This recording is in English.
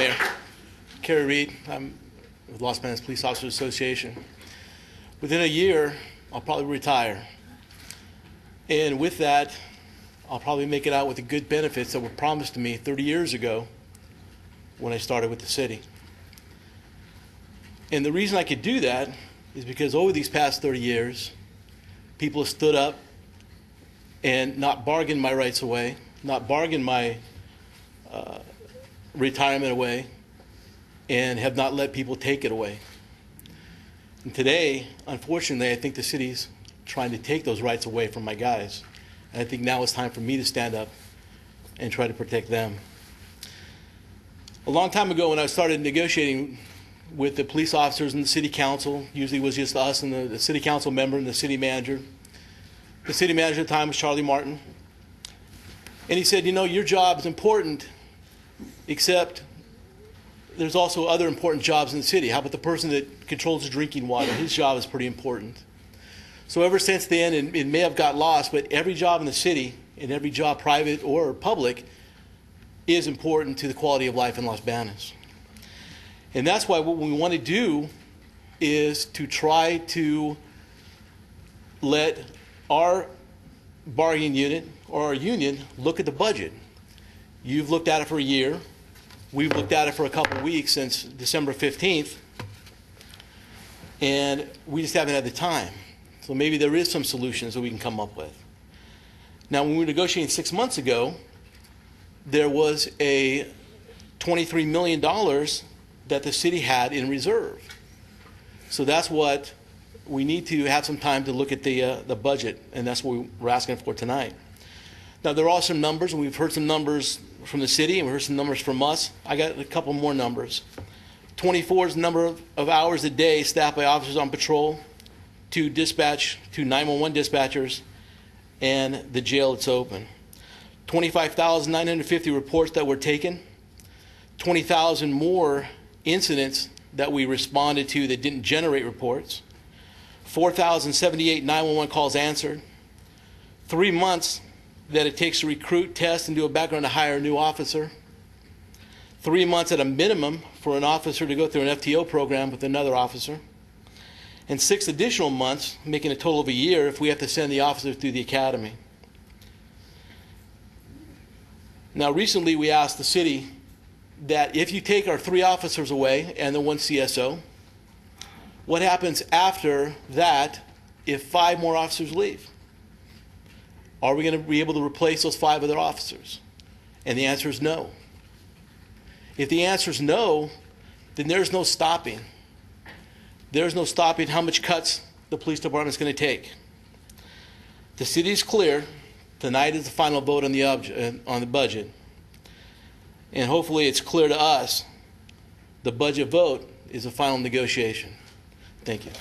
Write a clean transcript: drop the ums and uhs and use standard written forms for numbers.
Mayor. Kerry Reed. I'm with Los Banos Police Officers Association. Within a year, I'll probably retire. And with that, I'll probably make it out with the good benefits that were promised to me 30 years ago when I started with the city. And the reason I could do that is because over these past 30 years, people have stood up and not bargained my rights away, not bargained my retirement away, and have not let people take it away. And today, unfortunately, I think the city's trying to take those rights away from my guys. And I think now it's time for me to stand up and try to protect them. A long time ago when I started negotiating with the police officers and the city council, usually it was just us and the city council member and the city manager. The city manager at the time was Charlie Martin. And he said, you know, your job is important, except there's also other important jobs in the city. How about the person that controls the drinking water? His job is pretty important. So ever since then, and it may have got lost, but every job in the city, and every job, private or public, is important to the quality of life in Los Banos. And that's why what we want to do is to try to let our bargaining unit or our union look at the budget. You've looked at it for a year. We've looked at it for a couple of weeks since December 15th, and we just haven't had the time. So maybe there is some solutions that we can come up with. Now, when we were negotiating 6 months ago, there was a $23 million that the city had in reserve. So that's what we need to have some time to look at the budget, and that's what we're asking for tonight. Now, there are some numbers, and we've heard some numbers from the city, and we've heard some numbers from us. I got a couple more numbers. 24 is the number of hours a day staffed by officers on patrol, to 911 dispatchers, and the jail that's open. 25,950 reports that were taken, 20,000 more incidents that we responded to that didn't generate reports, 4,078 911 calls answered, 3 months that it takes to recruit, test, and do a background to hire a new officer, 3 months at a minimum for an officer to go through an FTO program with another officer, and 6 additional months, making a total of a year if we have to send the officer through the academy. Now, recently we asked the city that if you take our 3 officers away and the 1 CSO, what happens after that if 5 more officers leave? Are we going to be able to replace those 5 other officers? And the answer is no. If the answer is no, then there's no stopping. There's no stopping how much cuts the police department is going to take. The city is clear. Tonight is the final vote on the budget. And hopefully it's clear to us the budget vote is a final negotiation. Thank you.